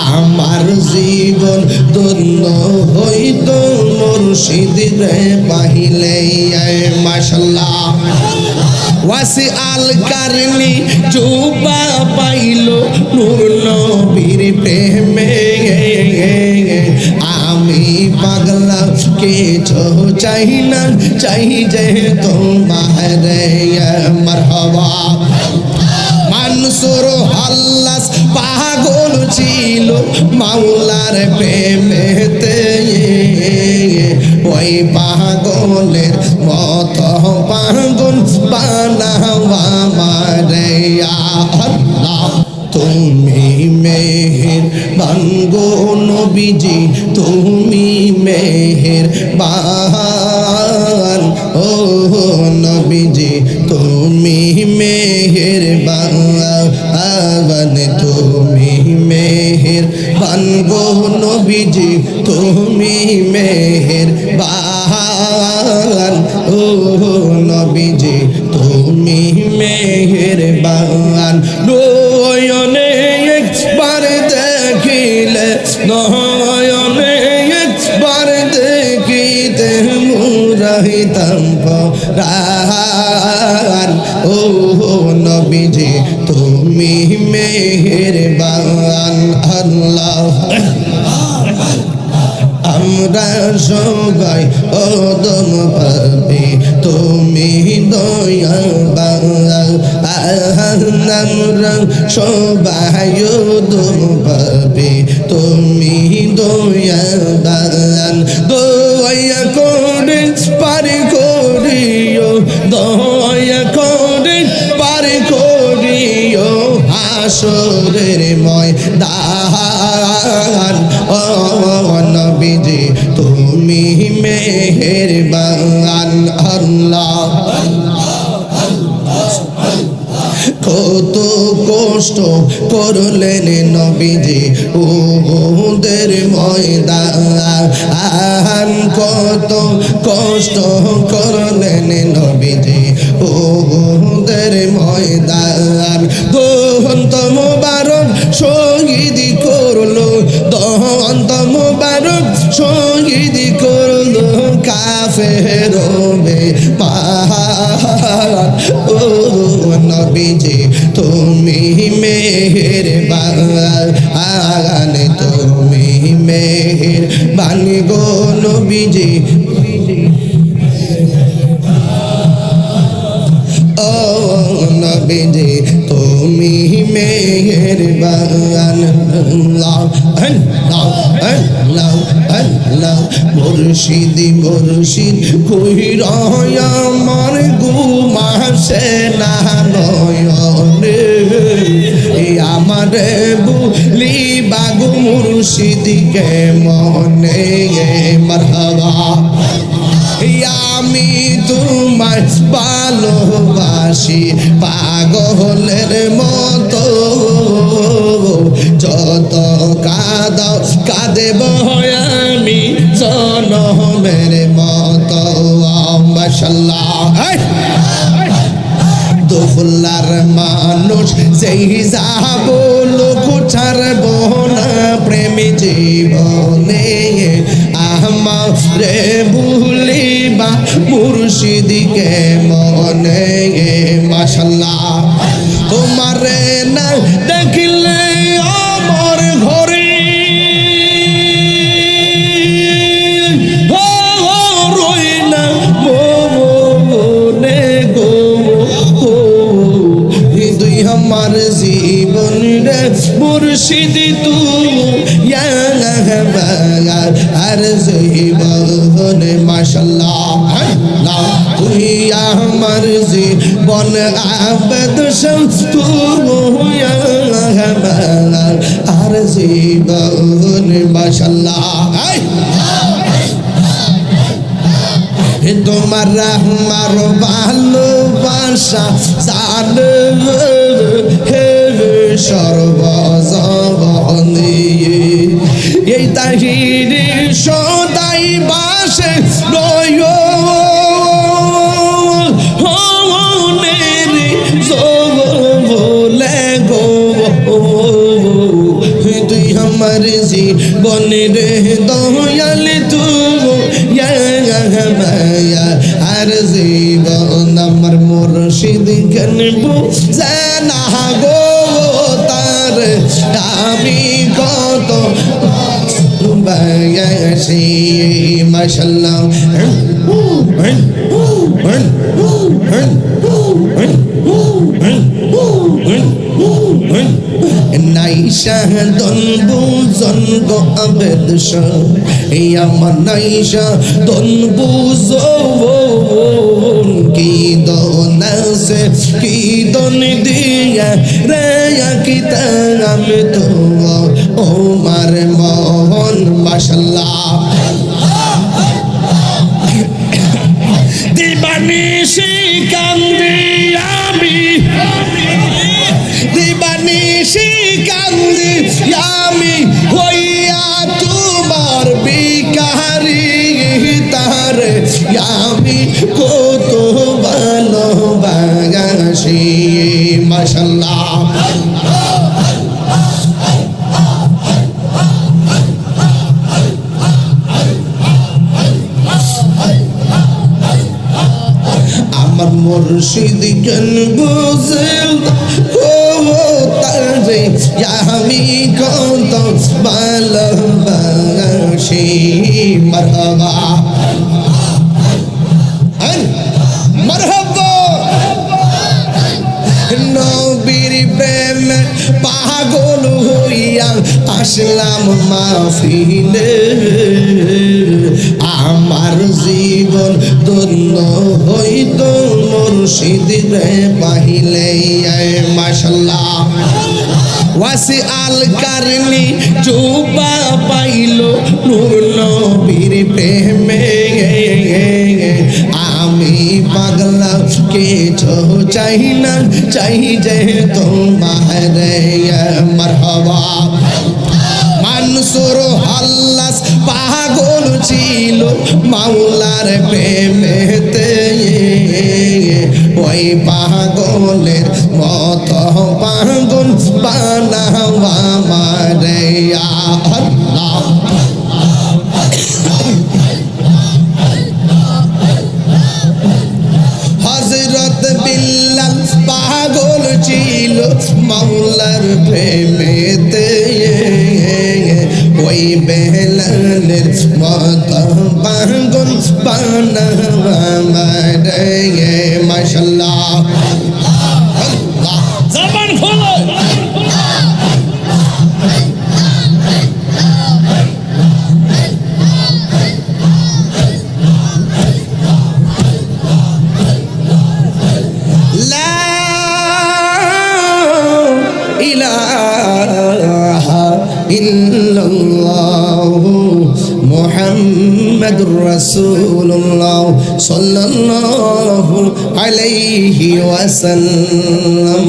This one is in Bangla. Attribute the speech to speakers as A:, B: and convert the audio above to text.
A: আমার জীবন ধন্য হইত মুর্শিদ রে পাইলে মাশাআল্লাহ ওয়াসি আল কারনি জুবা পাইল নূর নবীর প্রেমে আমি পাগলা কিছু চাই না চাই যে তোমার মারহাবা মানসুর হাল্লাস পাগল ছিল মাওলার প্রেমেতে ওই পাগলের মত পাগল বানাওয়া মারে আল্লাহ তুমি মেহেরবান গো নবীজি তুমি মেহেরবান ও নবীজি তুমি মেহেরবান তুমি মেহেরবান গো নবীজি তুমি মেহেরবান ও নবীজি তুমি মেহেরবান নয়নে একবার দেখিলে নয়নে একবার দেখিতে মুরাইতাম পরাণ ও নবীজি তুমি মেহেরবান আল্লাহ আমরা সবাই ওদম পাবে তুমি দয়াবান আমরা সবাই ওদম পাবে তুমি দয়াবান দয়া করে পার করিও দয়া করে পার করিও হাসরের ময়দান ও নবীজি তুমি মেহেরবান আল্লাহ কত কষ্ট করলেন নবীজি উহুদের ময়দান কত কষ্ট করলেন নবীজি উহুদের ময়দান দন্ত মুবারক শহীদ করলো দন্ত মুবারক শহীদ করলো কাফের বেঈমান ও নবীজি তুমি মেহেরবান তুমি মেহেরবান গো নবীজি ও নবীজি তুমি মেহেরবান আল্লাহ আল্লাহ আল্লাহ আল্লাহ মুর্শিদ মুর্শিদ কইরা আমার ঘুমাসে না নয়নে আমার বুলি বাগু মুর্শিদকে মনে মারহাবা আমি তোমায় ভালোবাসি পাগলের মতো যত কাঁদাও কাঁদেব আমি জনমের মতো মাশাআল্লাহ দোফুল্লার মানুষ যেই যাব লোক ছাড়ব না প্রেমী জীবনে আমারে ভুলিবা মুর্শিদকে মনে মাশাআল্লাহ তোমারে না দেখিলে আমার ঘরে রই না মনে গো তুই আমার জীবন রে মুর্শিদ তুই আর জীবন মাশাআল্লাহ তুই আমার জীবন আবেদ তুই আর জীবন মাশাআল্লাহ তোমার আমার ভালোবাসা জানে হে সর্বজবনে এই তাহির সদাই বাসে রয় জীবন রে দয়াল তুমি আর জীবন আমার মুর্শিদ কানবো জানা গো তার আমি কত বায়াসি মাশাআল্লাহ নাইশা দন বুজন গো আবেদশ এই আমার নাইশা দন বুজন কি দন আছে কি দন দিয়া রে কি তাম তো ও মার মোহন মাশাআল্লাহ দিবানিশি কান্দি আমি দিবানিশি কান্দি আমি হইয়া তোমার বিকারি তার আমি কত ভালোবাসি মাশাআল্লাহ আমার মুর্শিদ কেন বুঝল ও তারে আমি কত ভালোবাসি মারহাবা মারহাবা নবীর প্রেম পাগল হইয়া আসলাম মাহফিলে আমার জীবন ধন্য হইত মুর্শিদ রে পাইলে মাশাআল্লাহ ওয়াসি আল কারনি জুবা পাইল নূর নবীর প্রেমে আমি পাগলা কিছু চাই না চাই যে তোমার মারহাবা মানসুর হাল্লাস পাগল ছিল মাওলার প্রেমেতে ওই পাগলের মত পাগল বানাওয়া মারে আল্লাহ হযরত বিল্লাল পাগল ছিল মাওলার প্রেমেতে ওই বেলালের মত পাগল বানাওয়া মারে মাশাআল্লাহ জবান খোলো লা ইলাহা ইল্লাল্লাহ মুহাম্মাদুর রাসূলুল্লাহ সাল্লাল্লাহু আলাইহি ওয়াসাল্লাম।